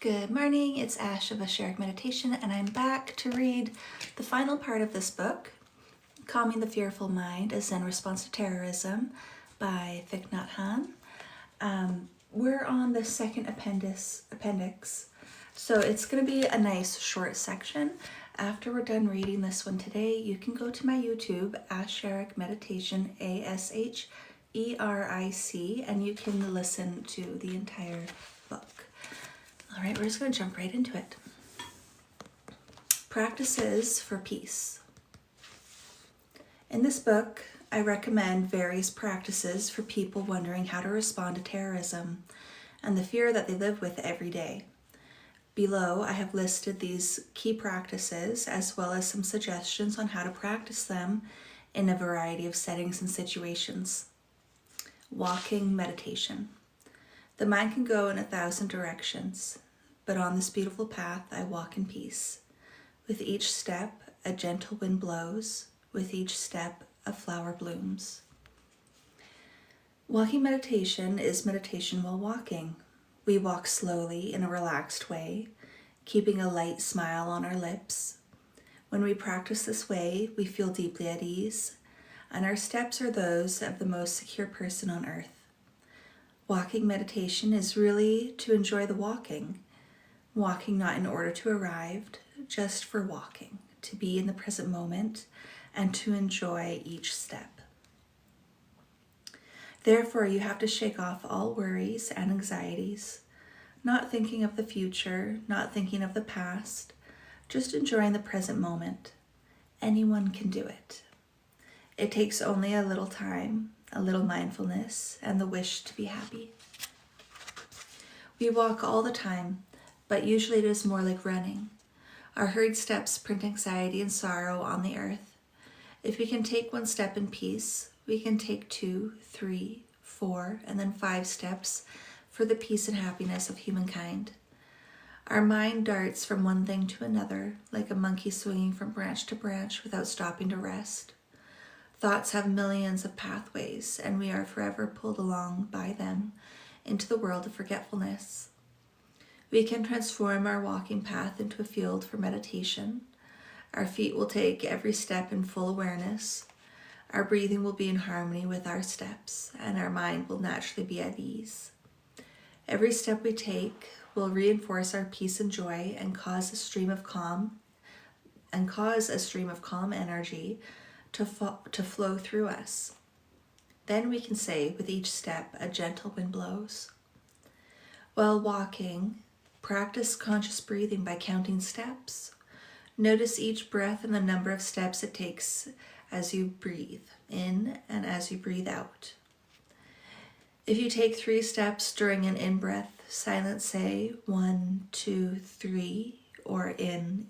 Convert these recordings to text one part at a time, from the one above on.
Good morning, it's Ash of A Shared Meditation, and I'm back to read the final part of this book, Calming the Fearful Mind, A Zen Response to Terrorism by Thich, Nhat, Hanh. We're on the second appendix, so it's going to be a nice short section. After we're done reading this one today, you can go to my YouTube, Asheric Meditation, ASHERIC, and you can listen to the entire book. All right, we're just going to jump right into it. Practices for peace. In this book, I recommend various practices for people wondering how to respond to terrorism and the fear that they live with every day. Below, I have listed these key practices as well as some suggestions on how to practice them in a variety of settings and situations. Walking meditation. The mind can go in 1,000 directions, but on this beautiful path I walk in peace. With each step, a gentle wind blows. With each step, a flower blooms. Walking meditation is meditation while walking. We walk slowly in a relaxed way, keeping a light smile on our lips. When we practice this way, we feel deeply at ease, and our steps are those of the most secure person on earth. Walking meditation is really to enjoy the walking not in order to arrive, just for walking, to be in the present moment and to enjoy each step. Therefore, you have to shake off all worries and anxieties, not thinking of the future, not thinking of the past, just enjoying the present moment. Anyone can do it. It takes only a little time, a little mindfulness, and the wish to be happy. We walk all the time, but usually it is more like running. Our hurried steps print anxiety and sorrow on the earth. If we can take one step in peace, we can take 2, 3, 4, and then 5 steps for the peace and happiness of humankind. Our mind darts from one thing to another, like a monkey swinging from branch to branch without stopping to rest. Thoughts have millions of pathways, and we are forever pulled along by them into the world of forgetfulness. We can transform our walking path into a field for meditation. Our feet will take every step in full awareness. Our breathing will be in harmony with our steps, and our mind will naturally be at ease. Every step we take will reinforce our peace and joy and cause a stream of calm energy to flow through us. Then we can say, with each step, a gentle wind blows. While walking, practice conscious breathing by counting steps. Notice each breath and the number of steps it takes as you breathe in and as you breathe out. If you take 3 steps during an in-breath, silent say 1, 2, 3, or in.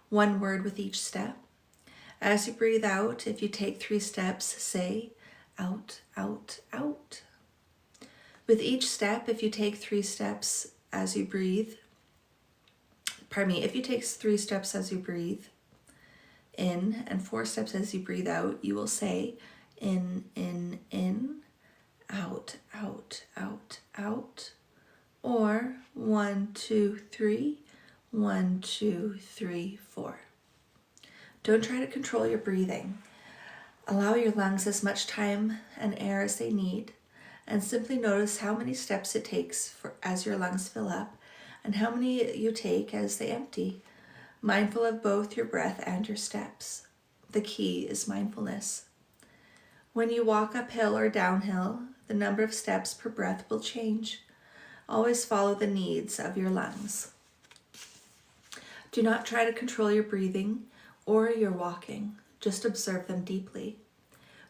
One word with each step. As you breathe out, if you take 3 steps, say out, out, out. With each step, if you take 3 steps as you breathe, if you take 3 steps as you breathe in and 4 steps as you breathe out, you will say in, out, out, out, out, or 1, 2, 3, 1, 2, 3, 4. Don't try to control your breathing. Allow your lungs as much time and air as they need, and simply notice how many steps it takes as your lungs fill up and how many you take as they empty, mindful of both your breath and your steps. The key is mindfulness. When you walk uphill or downhill, the number of steps per breath will change. Always follow the needs of your lungs. Do not try to control your breathing or your walking. Just observe them deeply.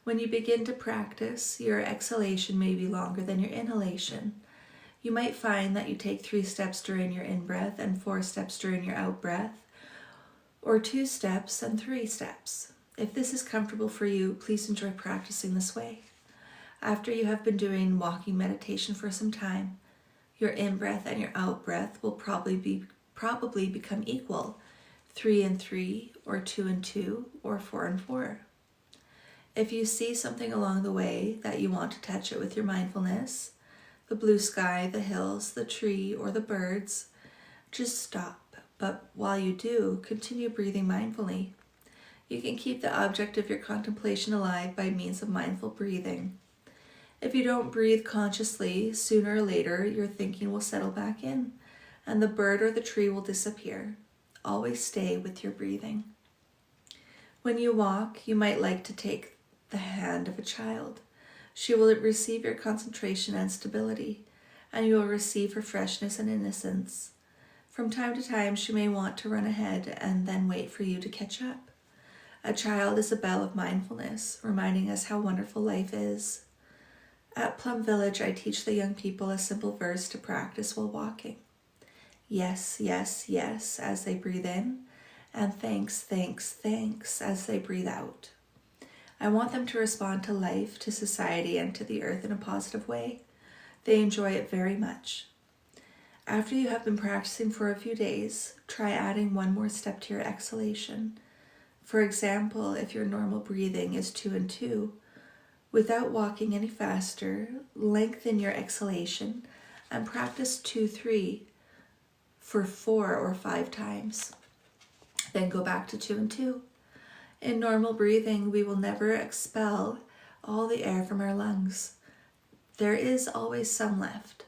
When you begin to practice, your exhalation may be longer than your inhalation. You might find that you take 3 steps during your in-breath and 4 steps during your out-breath, or 2 steps and 3 steps. If this is comfortable for you, please enjoy practicing this way. After you have been doing walking meditation for some time, your in-breath and your out-breath will probably become equal, 3 and 3, or 2 and 2, or 4 and 4. If you see something along the way that you want to touch it with your mindfulness, the blue sky, the hills, the tree, or the birds, just stop. But while you do, continue breathing mindfully. You can keep the object of your contemplation alive by means of mindful breathing. If you don't breathe consciously, sooner or later your thinking will settle back in, and the bird or the tree will disappear. Always stay with your breathing. When you walk, you might like to take the hand of a child. She will receive your concentration and stability, and you will receive her freshness and innocence. From time to time, she may want to run ahead and then wait for you to catch up. A child is a bell of mindfulness, reminding us how wonderful life is. At Plum Village, I teach the young people a simple verse to practice while walking. Yes, yes, yes, as they breathe in, and thanks, thanks, thanks, as they breathe out. I want them to respond to life, to society, and to the earth in a positive way. They enjoy it very much. After you have been practicing for a few days, try adding one more step to your exhalation. For example, if your normal breathing is 2 and 2, without walking any faster, lengthen your exhalation and practice 2-3 for 4 or 5 times. Then go back to 2 and 2. In normal breathing, we will never expel all the air from our lungs. There is always some left.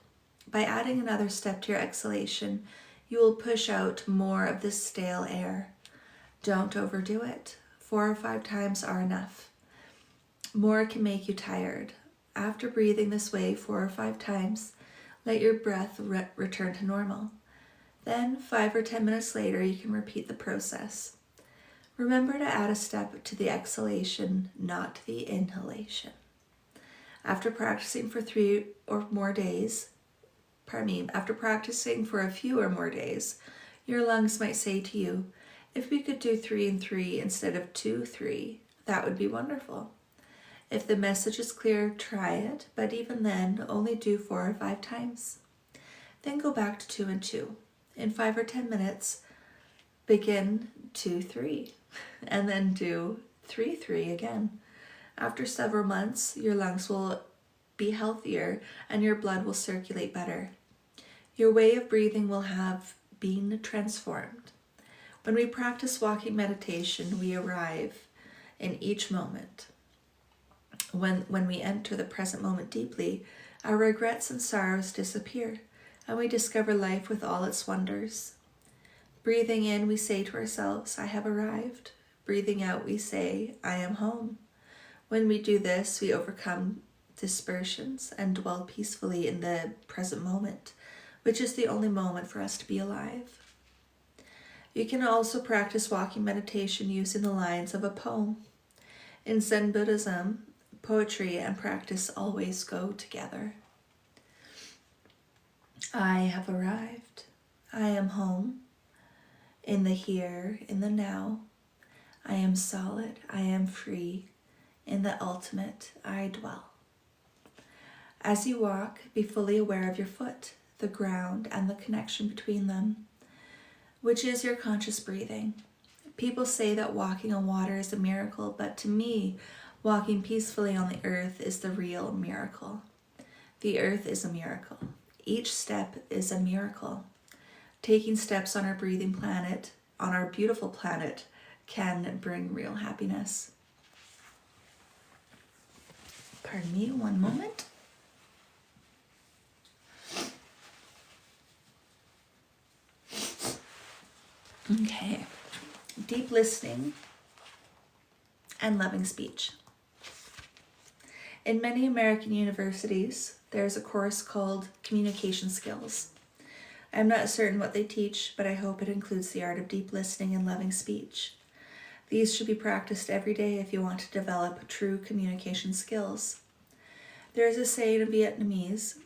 By adding another step to your exhalation, you will push out more of this stale air. Don't overdo it. 4 or 5 times are enough. More can make you tired. After breathing this way 4 or 5 times, let your breath return to normal. Then 5 or 10 minutes later, you can repeat the process. Remember to add a step to the exhalation, not the inhalation. After practicing for a few or more days, your lungs might say to you, if we could do 3 and 3 instead of 2, 3, that would be wonderful. If the message is clear, try it, but even then, only do 4 or 5 times. Then go back to 2 and 2. In 5 or 10 minutes, begin 2, 3, and then do 3, 3 again. After several months, your lungs will be healthier and your blood will circulate better. Your way of breathing will have been transformed. When we practice walking meditation, we arrive in each moment. When we enter the present moment deeply, our regrets and sorrows disappear, and we discover life with all its wonders. Breathing in, we say to ourselves, I have arrived. Breathing out, we say, I am home. When we do this, we overcome dispersions and dwell peacefully in the present moment, which is the only moment for us to be alive. You can also practice walking meditation using the lines of a poem. In Zen Buddhism, poetry and practice always go together. I have arrived. I am home. In the here, in the now. I am solid. I am free. In the ultimate, I dwell. As you walk, be fully aware of your foot, the ground, and the connection between them, which is your conscious breathing. People say that walking on water is a miracle, but to me, walking peacefully on the earth is the real miracle. The earth is a miracle. Each step is a miracle. Taking steps on our breathing planet, on our beautiful planet, can bring real happiness. Pardon me, one moment. Okay, deep listening and loving speech. In many American universities, there's a course called Communication Skills. I'm not certain what they teach, but I hope it includes the art of deep listening and loving speech. These should be practiced every day if you want to develop true communication skills. There is a saying in Vietnamese,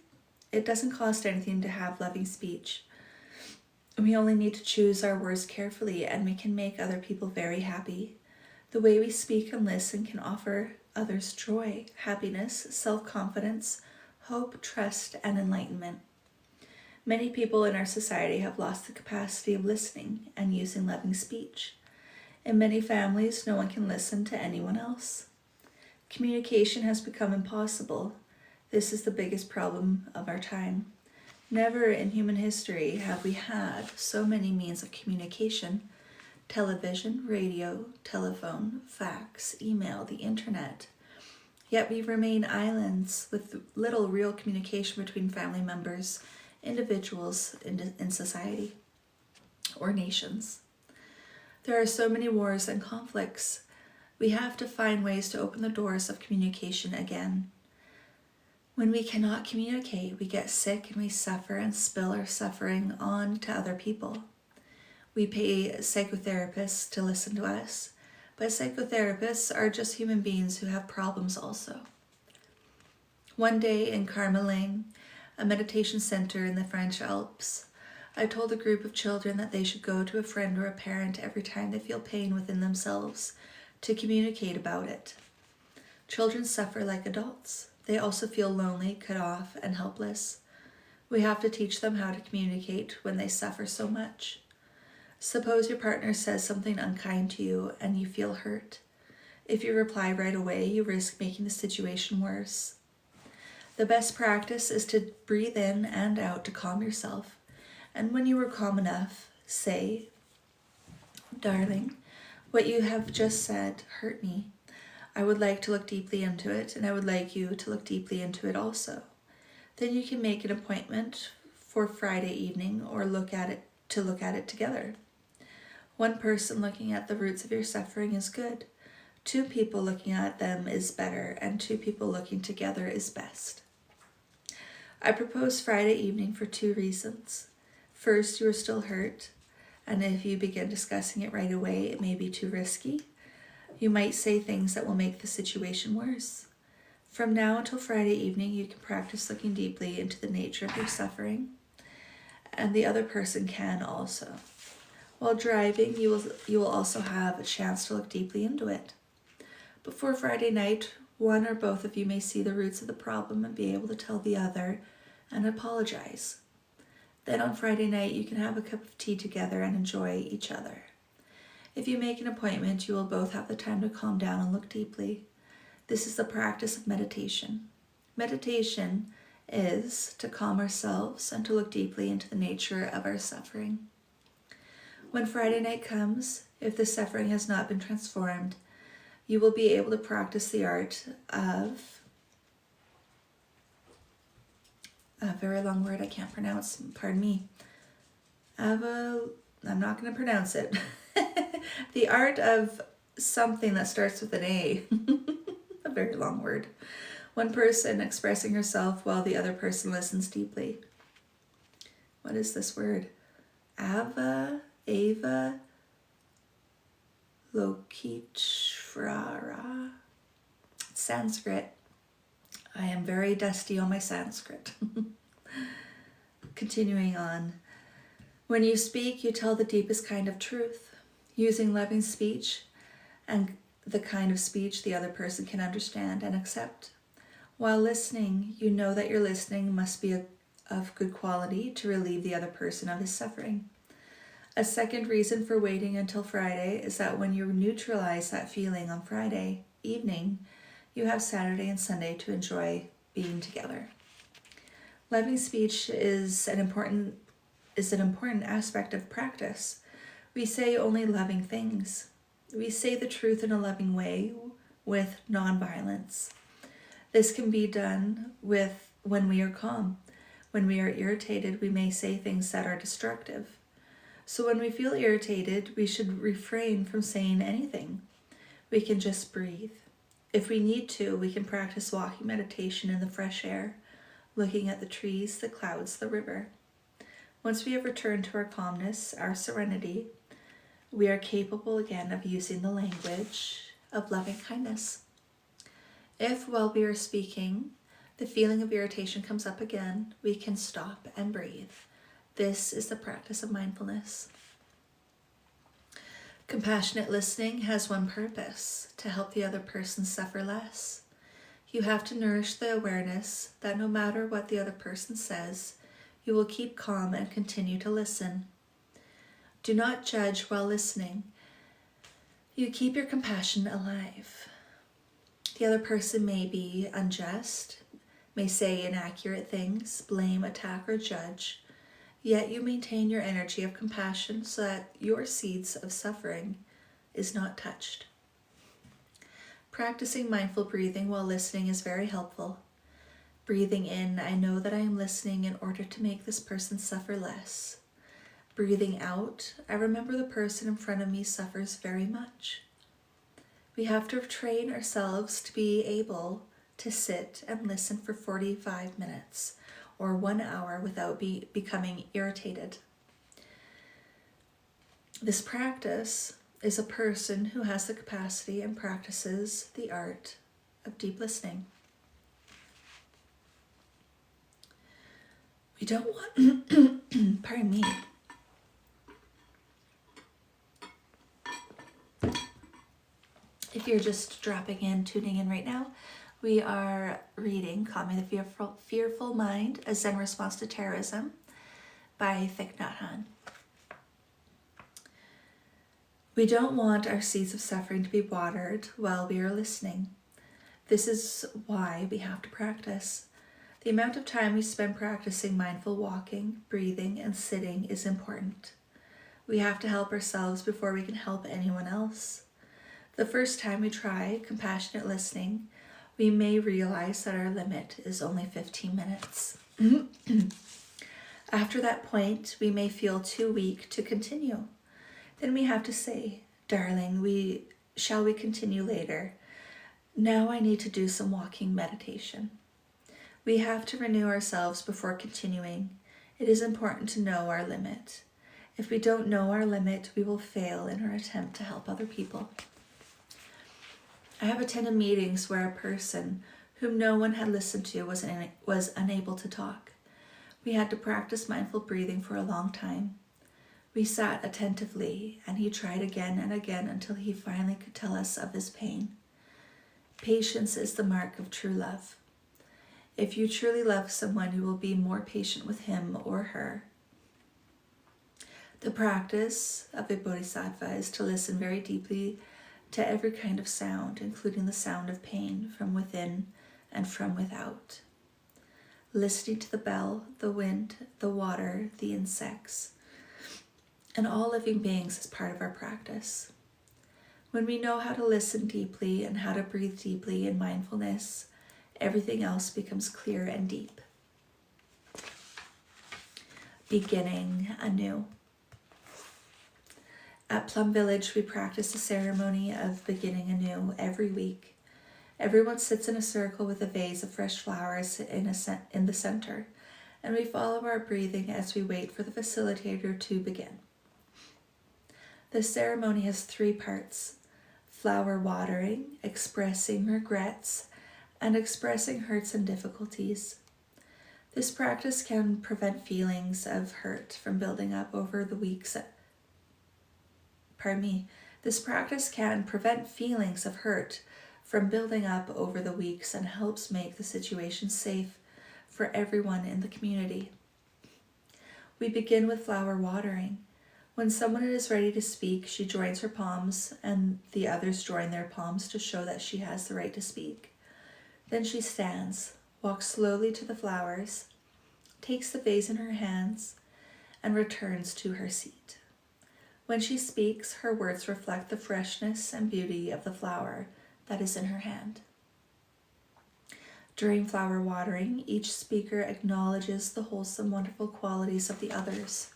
it doesn't cost anything to have loving speech. We only need to choose our words carefully and we can make other people very happy. The way we speak and listen can offer others joy, happiness, self-confidence, hope, trust, and enlightenment. Many people in our society have lost the capacity of listening and using loving speech. In many families, no one can listen to anyone else. Communication has become impossible. This is the biggest problem of our time. Never in human history have we had so many means of communication: television, radio, telephone, fax, email, the internet. Yet we remain islands with little real communication between family members, individuals in society, or nations. There are so many wars and conflicts. We have to find ways to open the doors of communication again. When we cannot communicate, we get sick and we suffer and spill our suffering on to other people. We pay psychotherapists to listen to us, but psychotherapists are just human beings who have problems also. One day in Carmeling, a meditation center in the French Alps, I told a group of children that they should go to a friend or a parent every time they feel pain within themselves to communicate about it. Children suffer like adults. They also feel lonely, cut off, and helpless. We have to teach them how to communicate when they suffer so much. Suppose your partner says something unkind to you and you feel hurt. If you reply right away, you risk making the situation worse. The best practice is to breathe in and out to calm yourself. And when you are calm enough, say, "Darling, what you have just said hurt me. I would like to look deeply into it, and I would like you to look deeply into it also." Then you can make an appointment for Friday evening or look at it together. One person looking at the roots of your suffering is good. 2 people looking at them is better, and 2 people looking together is best. I propose Friday evening for 2 reasons. First, you are still hurt, and if you begin discussing it right away, it may be too risky. You might say things that will make the situation worse. From now until Friday evening, you can practice looking deeply into the nature of your suffering, and the other person can also. While driving, you will also have a chance to look deeply into it. Before Friday night, one or both of you may see the roots of the problem and be able to tell the other and apologize. Then on Friday night, you can have a cup of tea together and enjoy each other. If you make an appointment, you will both have the time to calm down and look deeply. This is the practice of meditation. Meditation is to calm ourselves and to look deeply into the nature of our suffering. When Friday night comes, if the suffering has not been transformed, you will be able to practice the art of a very long word I can't pronounce, pardon me. I'm not going to pronounce it. The art of something that starts with an A. A very long word. One person expressing herself while the other person listens deeply. What is this word? Ava Lokitshvara. Sanskrit. I am very dusty on my Sanskrit. Continuing on. When you speak, you tell the deepest kind of truth, using loving speech and the kind of speech the other person can understand and accept. While listening, you know that your listening must be of good quality to relieve the other person of his suffering. A second reason for waiting until Friday is that when you neutralize that feeling on Friday evening, you have Saturday and Sunday to enjoy being together. Loving speech is an important aspect of practice. We say only loving things. We say the truth in a loving way with non-violence. This can be done when we are calm. When we are irritated, we may say things that are destructive. So when we feel irritated, we should refrain from saying anything. We can just breathe. If we need to, we can practice walking meditation in the fresh air, looking at the trees, the clouds, the river. Once we have returned to our calmness, our serenity, we are capable again of using the language of loving kindness. If, while we are speaking, the feeling of irritation comes up again, we can stop and breathe. This is the practice of mindfulness. Compassionate listening has one purpose: to help the other person suffer less. You have to nourish the awareness that no matter what the other person says, you will keep calm and continue to listen. Do not judge while listening. You keep your compassion alive. The other person may be unjust, may say inaccurate things, blame, attack, or judge, yet you maintain your energy of compassion so that your seeds of suffering is not touched. Practicing mindful breathing while listening is very helpful. Breathing in, I know that I am listening in order to make this person suffer less. Breathing out, I remember the person in front of me suffers very much. We have to train ourselves to be able to sit and listen for 45 minutes or 1 hour without becoming irritated. This practice is a person who has the capacity and practices the art of deep listening. We don't want, pardon me. If you're just dropping in, tuning in right now, we are reading Calming the Fearful Mind, A Zen Response to Terrorism by Thich, Nhat, Hanh. We don't want our seeds of suffering to be watered while we are listening. This is why we have to practice. The amount of time we spend practicing mindful walking, breathing, and sitting is important. We have to help ourselves before we can help anyone else. The first time we try compassionate listening, we may realize that our limit is only 15 minutes. After that point, we may feel too weak to continue. Then we have to say, darling, shall we continue later? Now I need to do some walking meditation. We have to renew ourselves before continuing. It is important to know our limit. If we don't know our limit, we will fail in our attempt to help other people. I have attended meetings where a person whom no one had listened to was unable to talk. We had to practice mindful breathing for a long time. We sat attentively, and he tried again and again until he finally could tell us of his pain. Patience is the mark of true love. If you truly love someone, you will be more patient with him or her. The practice of a bodhisattva is to listen very deeply to every kind of sound, including the sound of pain from within and from without. Listening to the bell, the wind, the water, the insects, and all living beings is part of our practice. When we know how to listen deeply and how to breathe deeply in mindfulness, everything else becomes clear and deep. Beginning anew. At Plum Village, we practice the ceremony of beginning anew every week. Everyone sits in a circle with a vase of fresh flowers in the center, and we follow our breathing as we wait for the facilitator to begin. The ceremony has 3 parts: flower watering, expressing regrets, and expressing hurts and difficulties. This practice can prevent feelings of hurt from building up over the weeks. This practice can prevent feelings of hurt from building up over the weeks and helps make the situation safe for everyone in the community. We begin with flower watering. When someone is ready to speak, she joins her palms and the others join their palms to show that she has the right to speak. Then she stands, walks slowly to the flowers, takes the vase in her hands, and returns to her seat. When she speaks, her words reflect the freshness and beauty of the flower that is in her hand. During flower watering, each speaker acknowledges the wholesome, wonderful qualities of the others.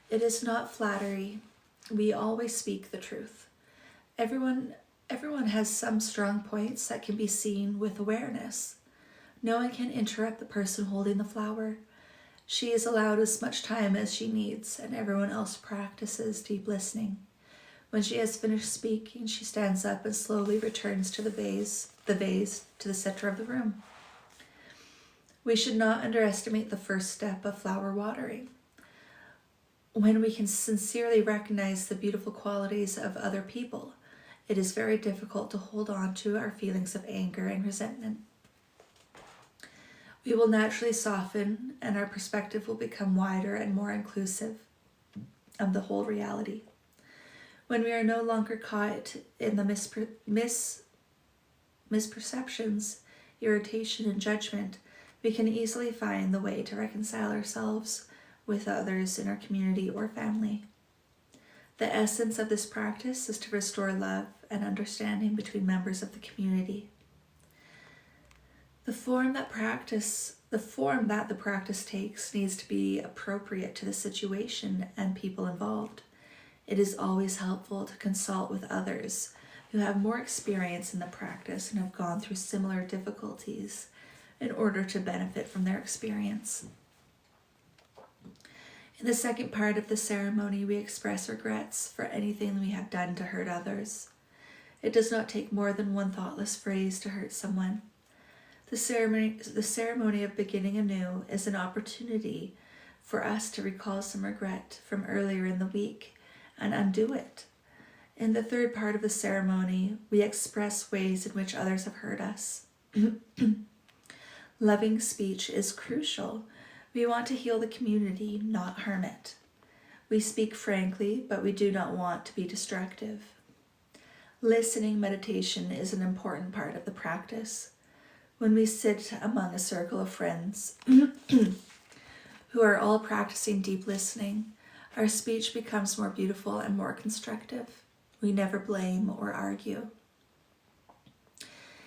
It is not flattery. We always speak the truth. Everyone has some strong points that can be seen with awareness. No one can interrupt the person holding the flower. She is allowed as much time as she needs, and everyone else practices deep listening. When she has finished speaking, she stands up and slowly returns to the vase to the center of the room. We should not underestimate the first step of flower watering. When we can sincerely recognize the beautiful qualities of other people, it is very difficult to hold on to our feelings of anger and resentment. We will naturally soften, and our perspective will become wider and more inclusive of the whole reality. When we are no longer caught in the misperceptions, irritation, and judgment, we can easily find the way to reconcile ourselves with others in our community or family. The essence of this practice is to restore love and understanding between members of the community. The form that the practice takes needs to be appropriate to the situation and people involved. It is always helpful to consult with others who have more experience in the practice and have gone through similar difficulties in order to benefit from their experience. In the second part of the ceremony, we express regrets for anything we have done to hurt others. It does not take more than one thoughtless phrase to hurt someone. The ceremony of beginning anew is an opportunity for us to recall some regret from earlier in the week and undo it. In the third part of the ceremony, we express ways in which others have hurt us. Loving speech is crucial. We want to heal the community, not harm it. We speak frankly, but we do not want to be destructive. Listening meditation is an important part of the practice. When we sit among a circle of friends who are all practicing deep listening, our speech becomes more beautiful and more constructive. We never blame or argue.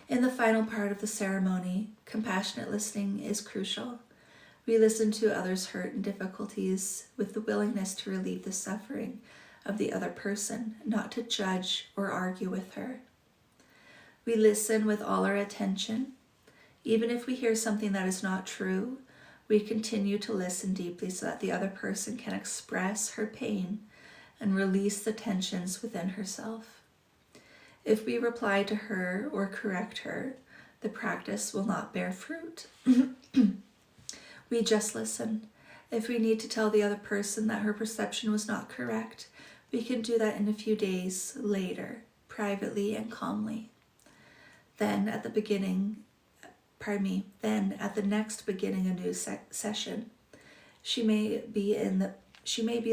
In the final part of the ceremony, compassionate listening is crucial. We listen to others' hurt and difficulties with the willingness to relieve the suffering of the other person, not to judge or argue with her. We listen with all our attention. Even if we hear something that is not true, we continue to listen deeply so that the other person can express her pain and release the tensions within herself. If we reply to her or correct her, the practice will not bear fruit. We just listen. If we need to tell the other person that her perception was not correct, we can do that in a few days later, privately and calmly. Then at the next beginning a new session, she may be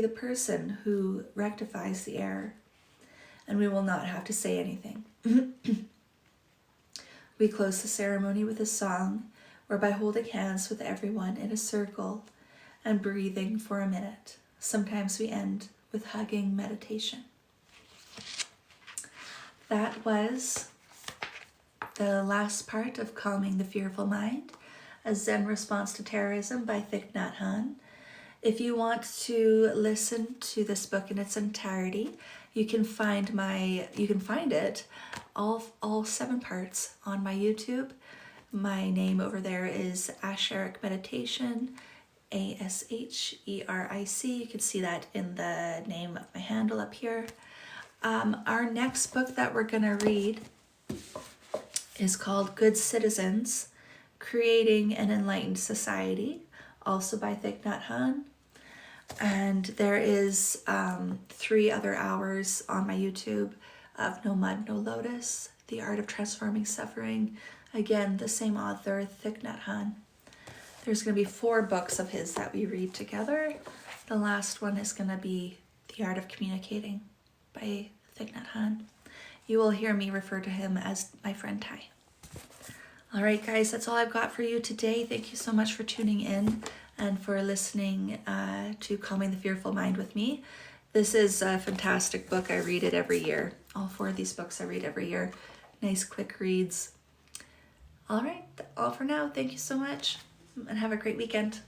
the person who rectifies the error, and we will not have to say anything. We close the ceremony with a song, or by holding hands with everyone in a circle and breathing for a minute. Sometimes we end with hugging meditation. That was the last part of Calming the Fearful Mind, a Zen response to terrorism by Thich, Nhat, Hanh. If you want to listen to this book in its entirety, you can find it all 7 parts on my YouTube. My name over there is Asheric Meditation, Asheric. You can see that in the name of my handle up here. Our next book that we're going to read is called Good Citizens, Creating an Enlightened Society, also by Thich Nhat Hanh. And there is 3 other hours on my YouTube of No Mud, No Lotus, The Art of Transforming Suffering. Again, the same author, Thich Nhat Hanh. There's going to be 4 books of his that we read together. The last one is going to be The Art of Communicating by Thich Nhat Hanh. You will hear me refer to him as my friend Tai. All right, guys, that's all I've got for you today. Thank you so much for tuning in and for listening to Calming the Fearful Mind with me. This is a fantastic book. I read it every year. All 4 of these books I read every year. Nice, quick reads. All right, all for now. Thank you so much, and have a great weekend.